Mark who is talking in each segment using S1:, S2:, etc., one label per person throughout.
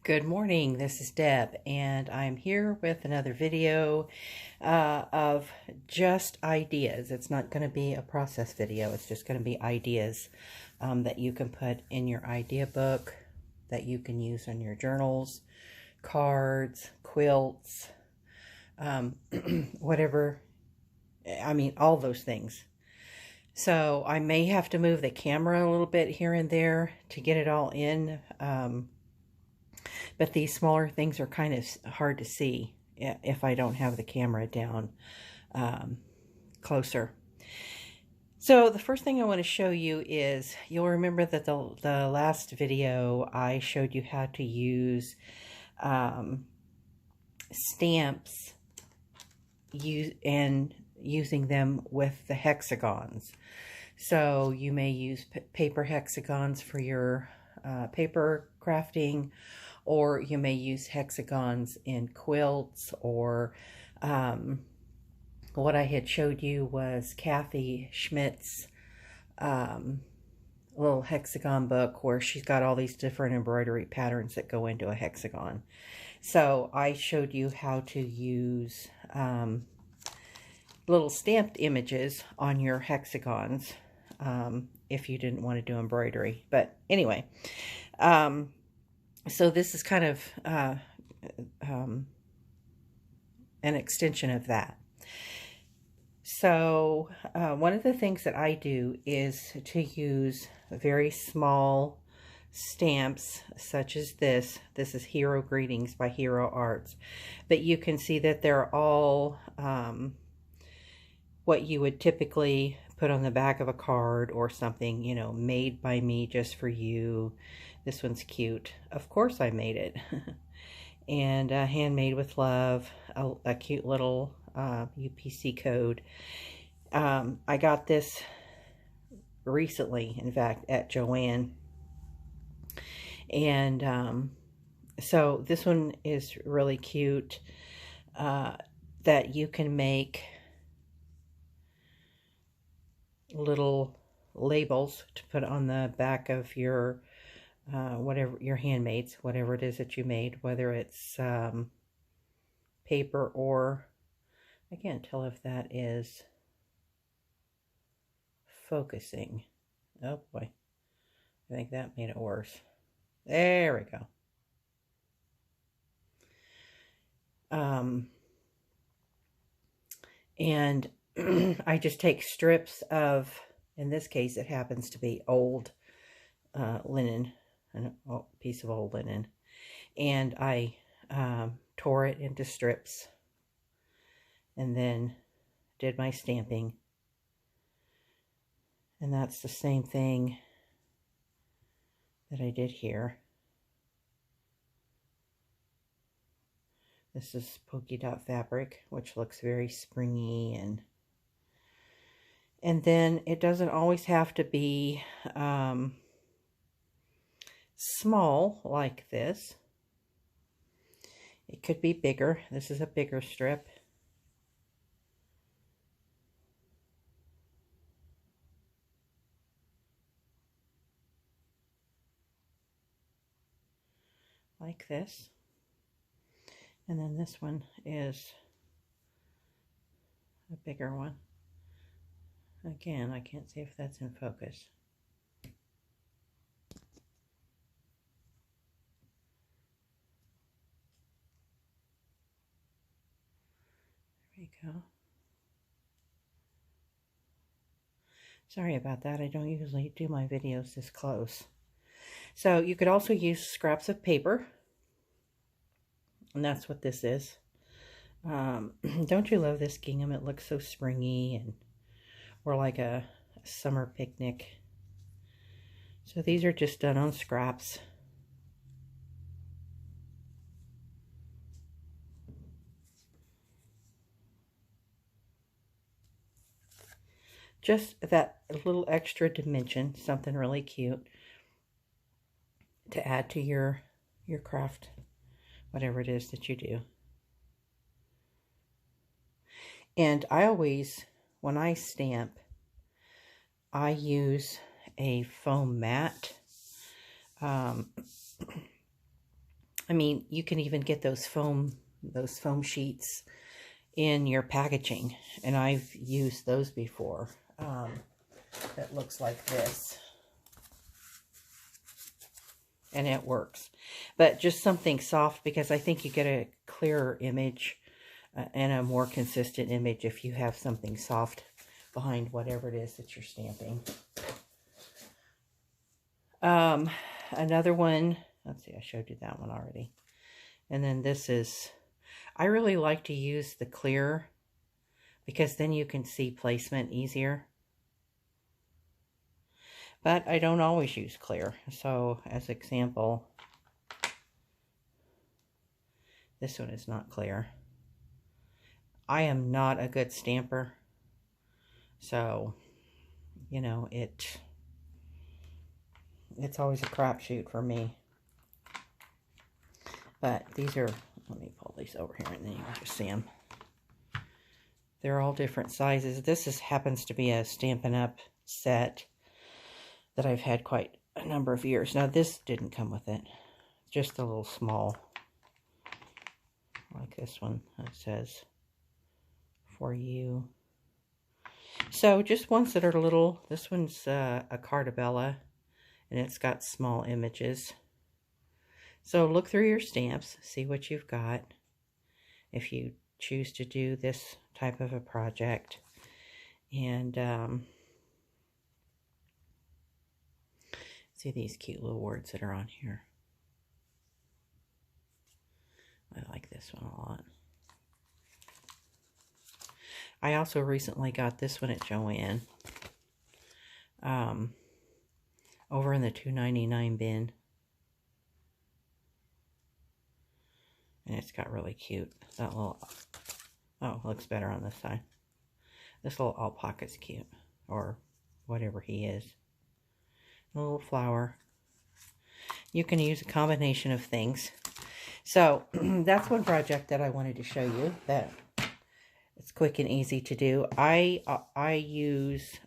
S1: Good morning, this is Deb, and I'm here with another video of just ideas. It's not going to be a process video, it's just going to be ideas that you can put in your idea book, that you can use on your journals, cards, quilts, whatever, all those things. So I may have to move the camera a little bit here and there to get it all in. But these smaller things are kind of hard to see if I don't have the camera down closer. So the first thing I want to show you is, you'll remember that the last video I showed you how to use stamps and using them with the hexagons. So you may use paper hexagons for your paper crafting, or you may use hexagons in quilts, or what I had showed you was Kathy Schmidt's little hexagon book where she's got all these different embroidery patterns that go into a hexagon. So I showed you how to use little stamped images on your hexagons if you didn't want to do embroidery. But anyway, so this is kind of an extension of that. So one of the things that I do is to use very small stamps such as this. This is Hero Greetings by Hero Arts. But you can see that they're all what you would typically put on the back of a card or something, you know, made by me just for you. This one's cute. Of course I made it. And handmade with love, a cute little UPC code. I got this recently, in fact, at Joann. And so this one is really cute, that you can make little labels to put on the back of your whatever your handmaids, whatever it is that you made, whether it's paper or, I can't tell if that is focusing. Oh boy, I think that made it worse. There we go. And I just take strips of, in this case it happens to be old linen, a piece of old linen, and I tore it into strips and then did my stamping. And that's the same thing that I did here. This is polka dot fabric, which looks very springy, and then it doesn't always have to be small like this. It could be bigger. This is a bigger strip. Like this. And then this one is a bigger one. Again, I can't see if that's in focus. There we go. Sorry about that. I don't usually do my videos this close. So you could also use scraps of paper. And that's what this is. Don't you love this gingham? It looks so springy, and or like a summer picnic. So these are just done on scraps. Just that little extra dimension, something really cute to add to your craft, whatever it is that you do. And I always, when I stamp, I use a foam mat. I mean, you can even get those foam sheets in your packaging, and I've used those before. That looks like this, and it works. But just something soft, because I think you get a clearer image and a more consistent image if you have something soft behind whatever it is that you're stamping. Another one, let's see, I showed you that one already. And then this is, I really like to use the clear, because then you can see placement easier. But I don't always use clear. So as example, this one is not clear. I am not a good stamper, so, you know, it's always a crapshoot for me. But these are, let me pull these over here and then you can just see them. They're all different sizes. This happens to be a Stampin' Up! Set that I've had quite a number of years. Now this didn't come with it, just a little small, like this one. It says, for you. So just ones that are little. This one's a Cartabella, and it's got small images. So look through your stamps, see what you've got, if you choose to do this type of a project. And see these cute little words that are on here. I like this one a lot. I also recently got this one at Joann, over in the $2.99 bin. And it's got really cute, that little, oh, looks better on this side. This little alpaca's cute, or whatever he is. A little flower. You can use a combination of things. So that's one project that I wanted to show you that it's quick and easy to do. I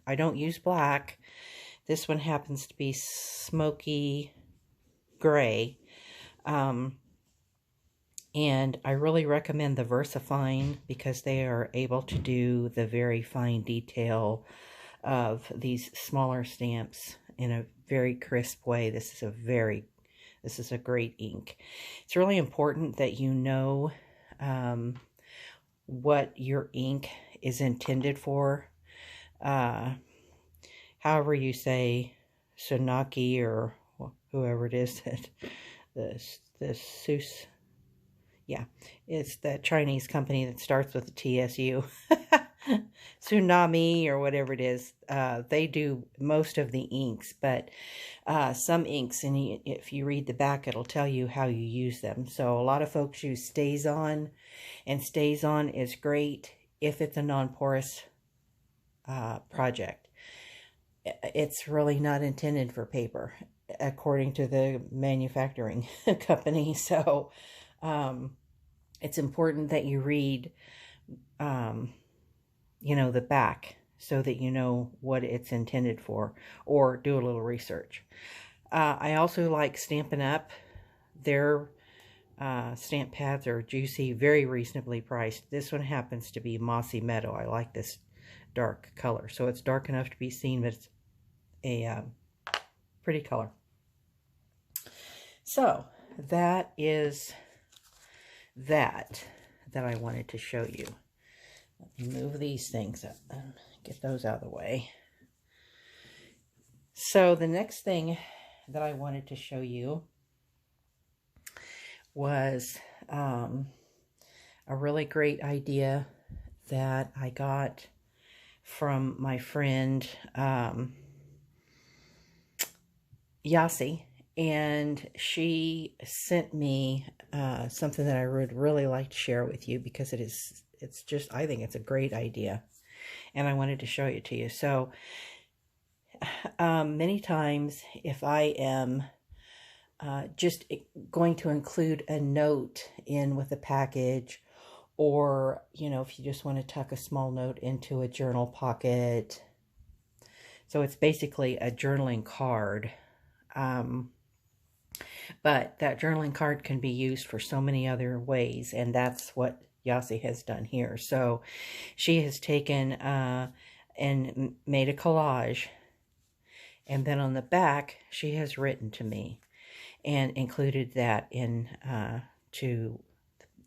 S1: don't use black. This one happens to be smoky gray. And I really recommend the VersaFine, because they are able to do the very fine detail of these smaller stamps in a very crisp way. This is a great ink. It's really important that you know what your ink is intended for. However you say Tsukineko, or whoever it is that the Seuss. Yeah, it's the Chinese company that starts with a TSU. Tsunami or whatever it is. They do most of the inks, but some inks, and if you read the back, it'll tell you how you use them. So a lot of folks use StazOn, and StazOn is great if it's a non-porous project. It's really not intended for paper, according to the manufacturing company. So it's important that you read, you know, the back, so that you know what it's intended for, or do a little research. I also like Stampin' Up. Their stamp pads are juicy, very reasonably priced. This one happens to be Mossy Meadow. I like this dark color. So it's dark enough to be seen, but it's a pretty color. So that is that I wanted to show you. Let me move these things up and get those out of the way. So the next thing that I wanted to show you was a really great idea that I got from my friend Yasi, and she sent me something that I would really like to share with you, because it's just, I think it's a great idea, and I wanted to show it to you. So many times, if I am just going to include a note in with a package, or, you know, if you just want to tuck a small note into a journal pocket, so it's basically a journaling card. But that journaling card can be used for so many other ways, and that's what Yasi has done here. So she has taken and made a collage, and then on the back she has written to me and included that in to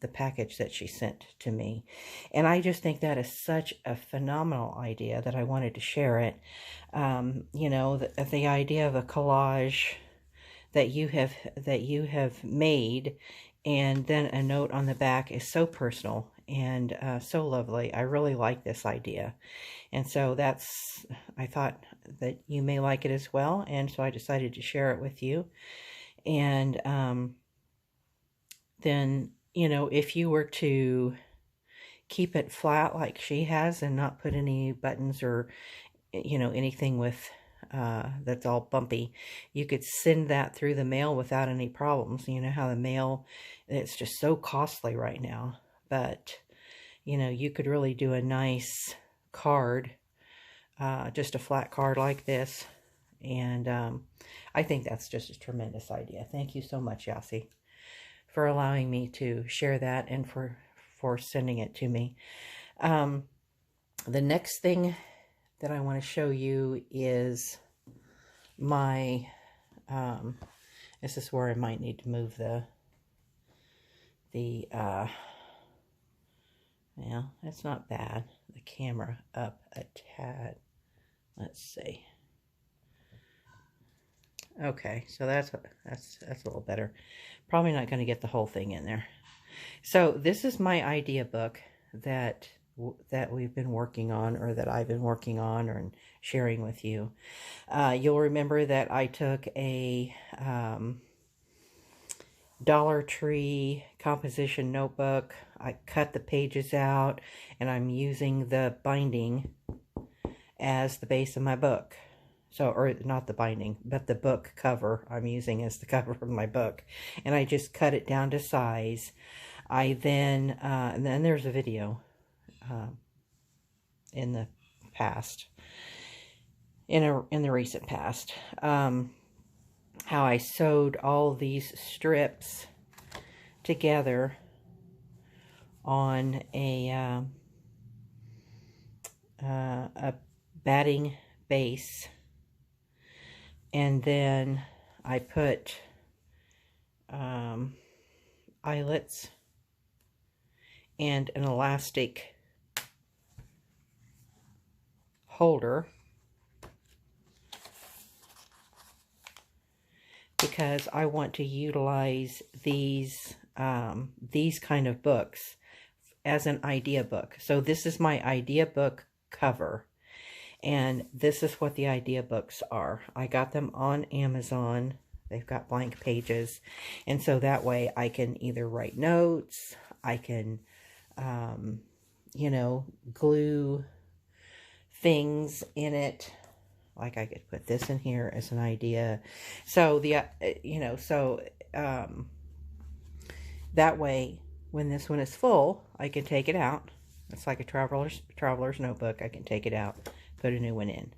S1: the package that she sent to me. And I just think that is such a phenomenal idea that I wanted to share it. You know, the idea of a collage that you have made, and then a note on the back is so personal and so lovely. I really like this idea. And so I thought that you may like it as well. And so I decided to share it with you. And then, you know, if you were to keep it flat like she has and not put any buttons or, you know, anything with that's all bumpy, you could send that through the mail without any problems. You know how the mail, it's just so costly right now. But, you know, you could really do a nice card, just a flat card like this. And I think that's just a tremendous idea. Thank you so much, Yasi, for allowing me to share that and for sending it to me. The next thing that I want to show you is my, this is where I might need to move well, that's not bad, the camera up a tad. Let's see. Okay, so that's a little better. Probably not going to get the whole thing in there. So this is my idea book that we've been working on, or that I've been working on or sharing with you. You'll remember that I took a Dollar Tree composition notebook. I cut the pages out, and I'm using the binding as the base of my book. So, or not the binding, but the book cover I'm using as the cover of my book. And I just cut it down to size. I then, and then there's a video in the past, in the recent past, how I sewed all these strips together on a batting base. And then I put eyelets and an elastic holder, because I want to utilize these kind of books as an idea book. So this is my idea book cover. And this is what the idea books are. I got them on Amazon. They've got blank pages. And so that way I can either write notes, I can, you know, glue things in it. Like I could put this in here as an idea. So you know, so that way when this one is full, I can take it out. It's like a traveler's notebook. I can take it out, put a new one in.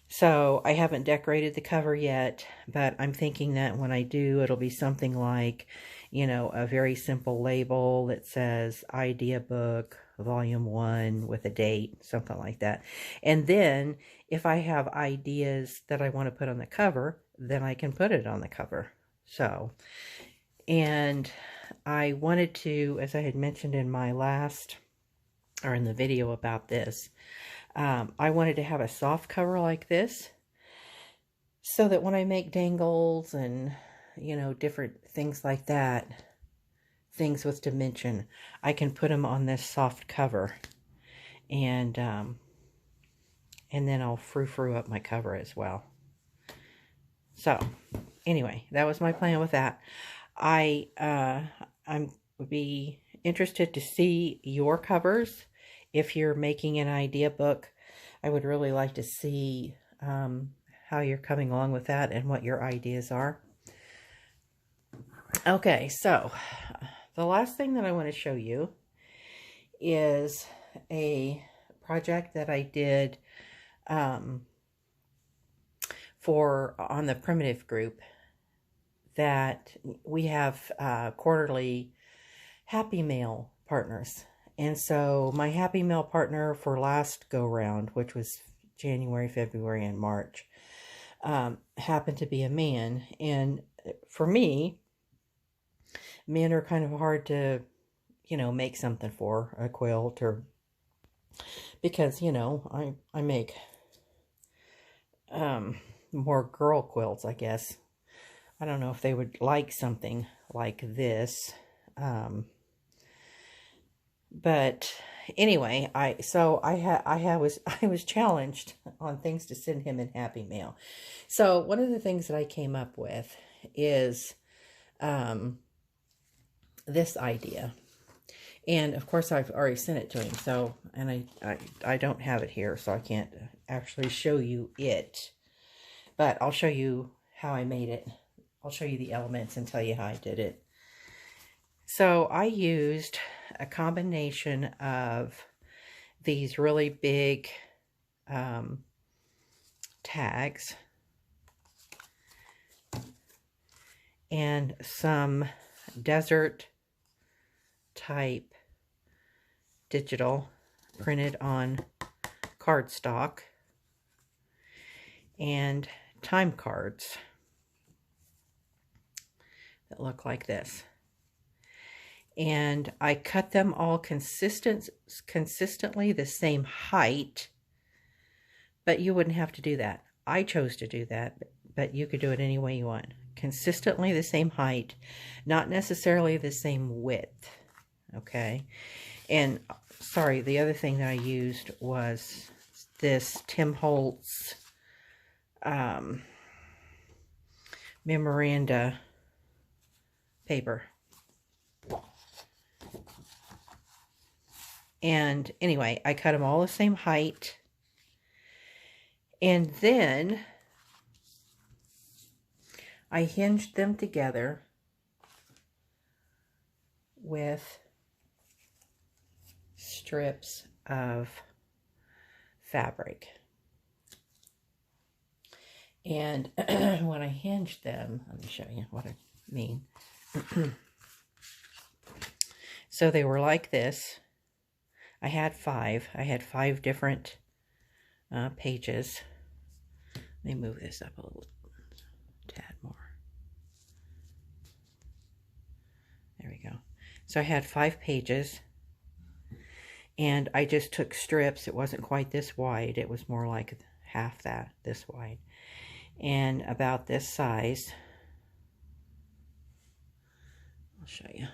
S1: So I haven't decorated the cover yet, but I'm thinking that when I do, it'll be something like, you know, a very simple label that says Idea Book Volume 1 with a date, something like that. And then if I have ideas that I want to put on the cover, then I can put it on the cover. So, and I wanted to, as I had mentioned in my last, or in the video about this, I wanted to have a soft cover like this, so that when I make dangles and, you know, different things like that, things with dimension, I can put them on this soft cover, and then I'll frou-frou up my cover as well. So anyway, that was my plan with that. I'm would be interested to see your covers. If you're making an idea book, I would really like to see how you're coming along with that and what your ideas are. Okay, so the last thing that I want to show you is a project that I did on the primitive group that we have quarterly Happy Mail partners. And so my Happy Mail partner for last go round, which was January, February, and March, happened to be a man. And for me, men are kind of hard to, make something for, a quilt, or because, I make more girl quilts, I guess. I don't know if they would like something like this. But anyway, I was challenged on things to send him in Happy Mail. So one of the things that I came up with is this idea. And of course I've already sent it to him. So, and I don't have it here, so I can't actually show you it. But I'll show you how I made it. I'll show you the elements and tell you how I did it. So I used a combination of these really big tags and some desert type digital printed on cardstock and time cards that look like this. And I cut them all consistently the same height, but you wouldn't have to do that. I chose to do that, but you could do it any way you want. Consistently the same height, not necessarily the same width, okay? And, sorry, the other thing that I used was this Tim Holtz memoranda paper. And anyway, I cut them all the same height. And then I hinged them together with strips of fabric. And when I hinged them, let me show you what I mean. So they were like this. I had five different pages. Let me move this up a little tad more. There we go. So I had 5 pages, and I just took strips. It wasn't quite this wide. It was more like half that, this wide, and about this size. I'll show you.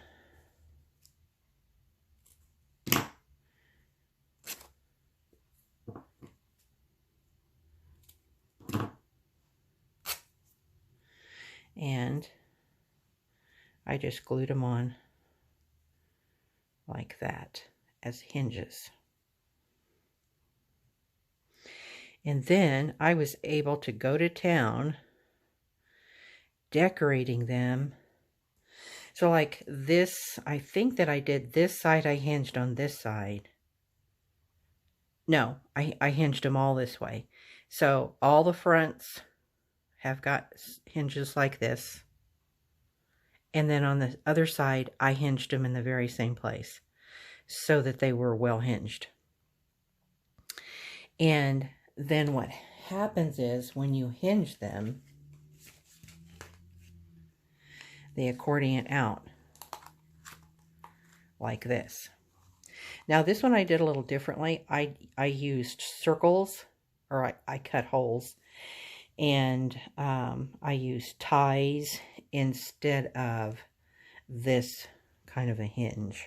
S1: And I just glued them on like that as hinges. And then I was able to go to town decorating them. So like this, I think that I did this side, I hinged on this side. No, I hinged them all this way. So all the fronts have got hinges like this. And then on the other side, I hinged them in the very same place so that they were well hinged. And then what happens is when you hinge them, they accordion out like this. Now this one I did a little differently. I used circles, or I cut holes, and I used ties instead of this kind of a hinge.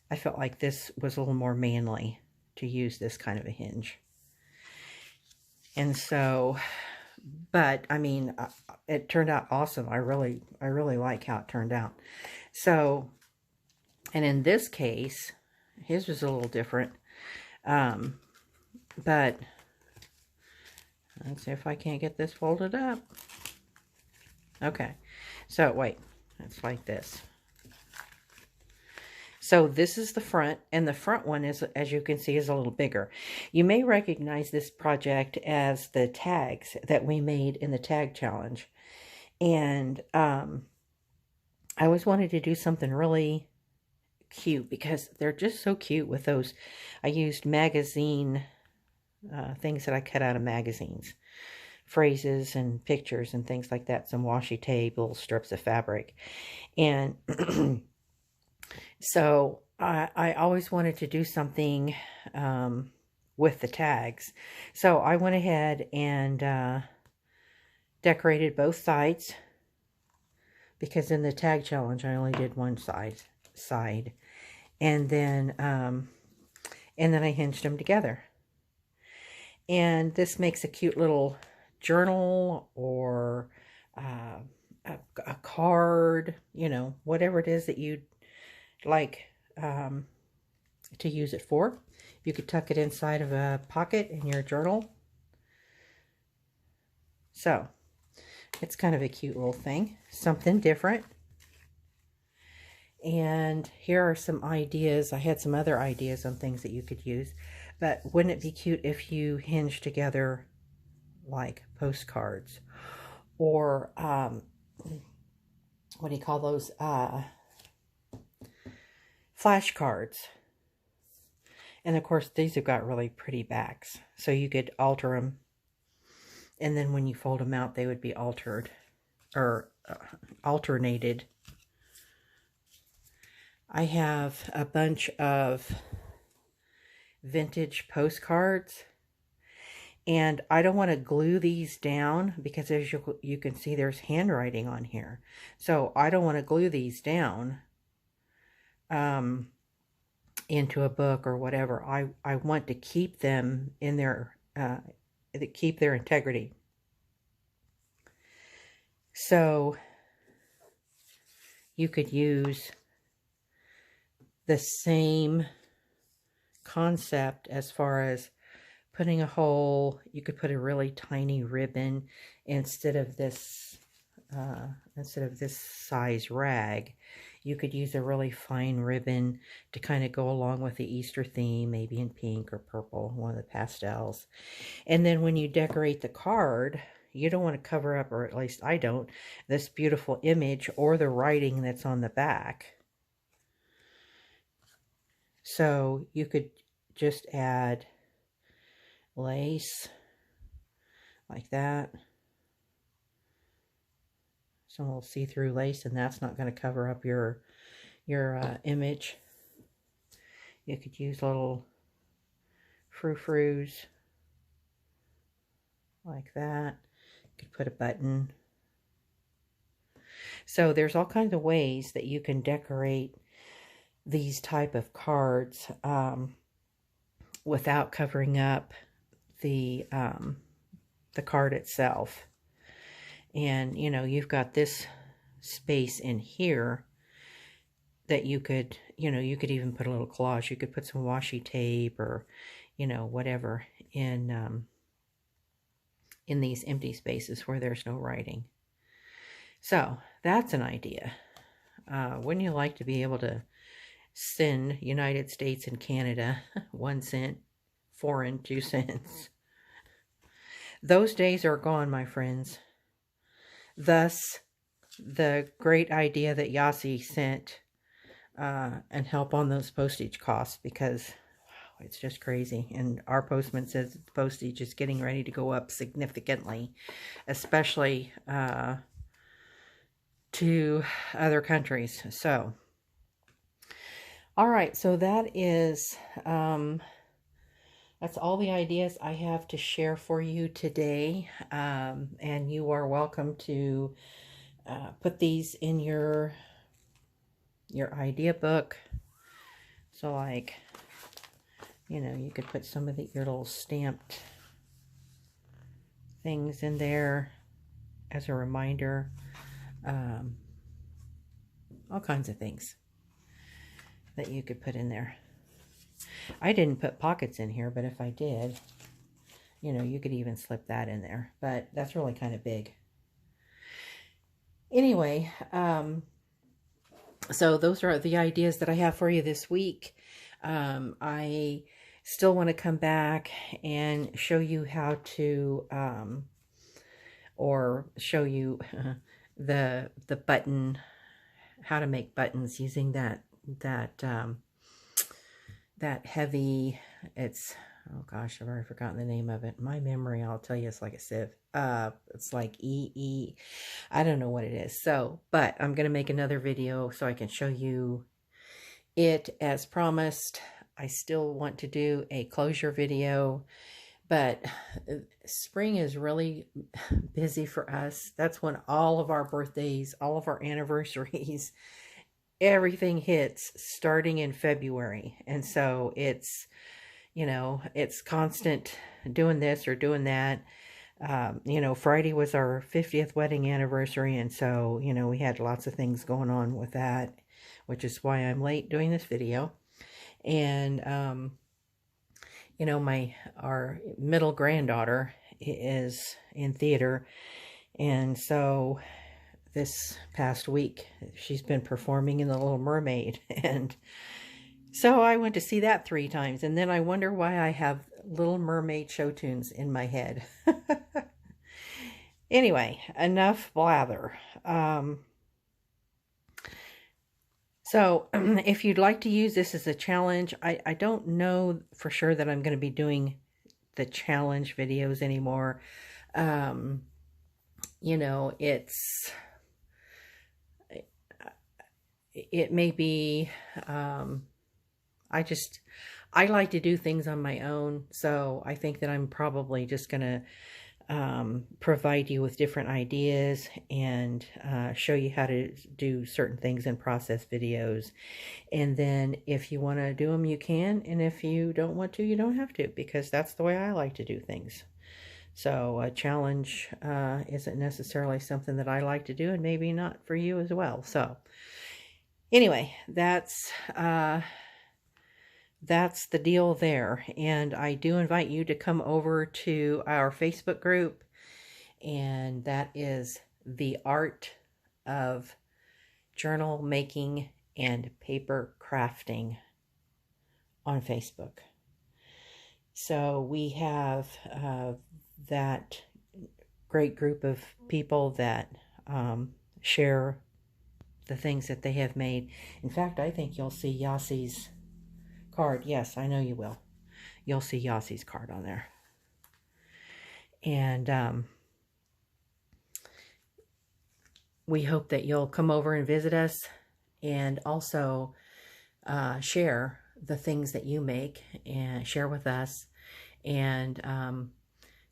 S1: I felt like this was a little more manly to use this kind of a hinge. And so, but I mean, it turned out awesome. I really like how it turned out. So, and in this case, his was a little different. But let's see if I can't get this folded up. Okay, so wait, it's like this. So this is the front, and the front one is, as you can see, is a little bigger. You may recognize this project as the tags that we made in the tag challenge. And I always wanted to do something really cute because they're just so cute with those. I used magazine things that I cut out of magazines, phrases and pictures and things like that, some washi tape, little strips of fabric. And so I always wanted to do something with the tags. So I went ahead and decorated both sides, because in the tag challenge I only did one side. And then I hinged them together. And this makes a cute little journal or a card, you know, whatever it is that you'd like to use it for. You could tuck it inside of a pocket in your journal. So it's kind of a cute little thing, something different. And here are some ideas. I had some other ideas on things that you could use, but wouldn't it be cute if you hinge together like postcards, or what do you call those, flashcards? And of course these have got really pretty backs, so you could alter them, and then when you fold them out they would be altered or alternated. I have a bunch of vintage postcards, and I don't want to glue these down because as you can see there's handwriting on here. So I don't want to glue these down into a book or whatever. I want to keep them in their, keep their integrity. So you could use the same concept as far as putting a hole. You could put a really tiny ribbon instead of this size rag. You could use a really fine ribbon to kind of go along with the Easter theme, maybe in pink or purple, one of the pastels. And then when you decorate the card, you don't want to cover up, or at least I don't, this beautiful image or the writing that's on the back. So you could just add lace like that, some little see-through lace, and that's not going to cover up your image. You could use little frou-frous like that. You could put a button. So there's all kinds of ways that you can decorate these type of cards without covering up the card itself. And you know, you've got this space in here that you could, you know, you could even put a little collage. You could put some washi tape or, you know, whatever in these empty spaces where there's no writing. So that's an idea. Wouldn't you like to be able to send United States and Canada 1 cent, foreign 2 cents? Those days are gone, my friends. Thus, the great idea that Yasi sent and help on those postage costs, because wow, it's just crazy. And our postman says the postage is getting ready to go up significantly, especially to other countries. So, all right, so that is that's all the ideas I have to share for you today. And you are welcome to put these in your idea book. So like, you know, you could put some of your little stamped things in there as a reminder. All kinds of things that you could put in there. I didn't put pockets in here, but if I did, you know, you could even slip that in there. But that's really kind of big. Anyway, So those are the ideas that I have for you this week. I still want to come back and show you how to, or show you the button, how to make buttons using that heavy, it's, oh gosh, I've already forgotten the name of it. My memory, I'll tell you, it's like a sieve. It's like I don't know what it is. So, but I'm going to make another video so I can show you it as promised. I still want to do a closure video, but spring is really busy for us. That's when all of our birthdays, all of our anniversaries, everything hits starting in February. And so it's, you know, it's constant doing this or doing that. You know, Friday was our 50th wedding anniversary. And so, you know, we had lots of things going on with that, which is why I'm late doing this video. And, you know, our middle granddaughter is in theater. And so this past week, she's been performing in The Little Mermaid. And so I went to see that 3 times. And then I wonder why I have Little Mermaid show tunes in my head. Anyway, enough blather. So if you'd like to use this as a challenge, I don't know for sure that I'm going to be doing the challenge videos anymore. You know, it may be, I like to do things on my own. So I think that I'm probably just going to provide you with different ideas and show you how to do certain things in process videos. And then if you want to do them, you can. And if you don't want to, you don't have to, because that's the way I like to do things. So a challenge isn't necessarily something that I like to do, and maybe not for you as well. So anyway, that's the deal there. And I do invite you to come over to our Facebook group, and that is The Art of Journal Making and Paper Crafting on Facebook. So we have that great group of people that share the things that they have made. In fact, I think you'll see Yassi's card. Yes, I know you will. You'll see Yassi's card on there. And we hope that you'll come over and visit us, and also share the things that you make and share with us. And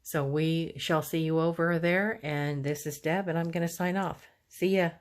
S1: so we shall see you over there. And this is Deb, and I'm going to sign off. See ya.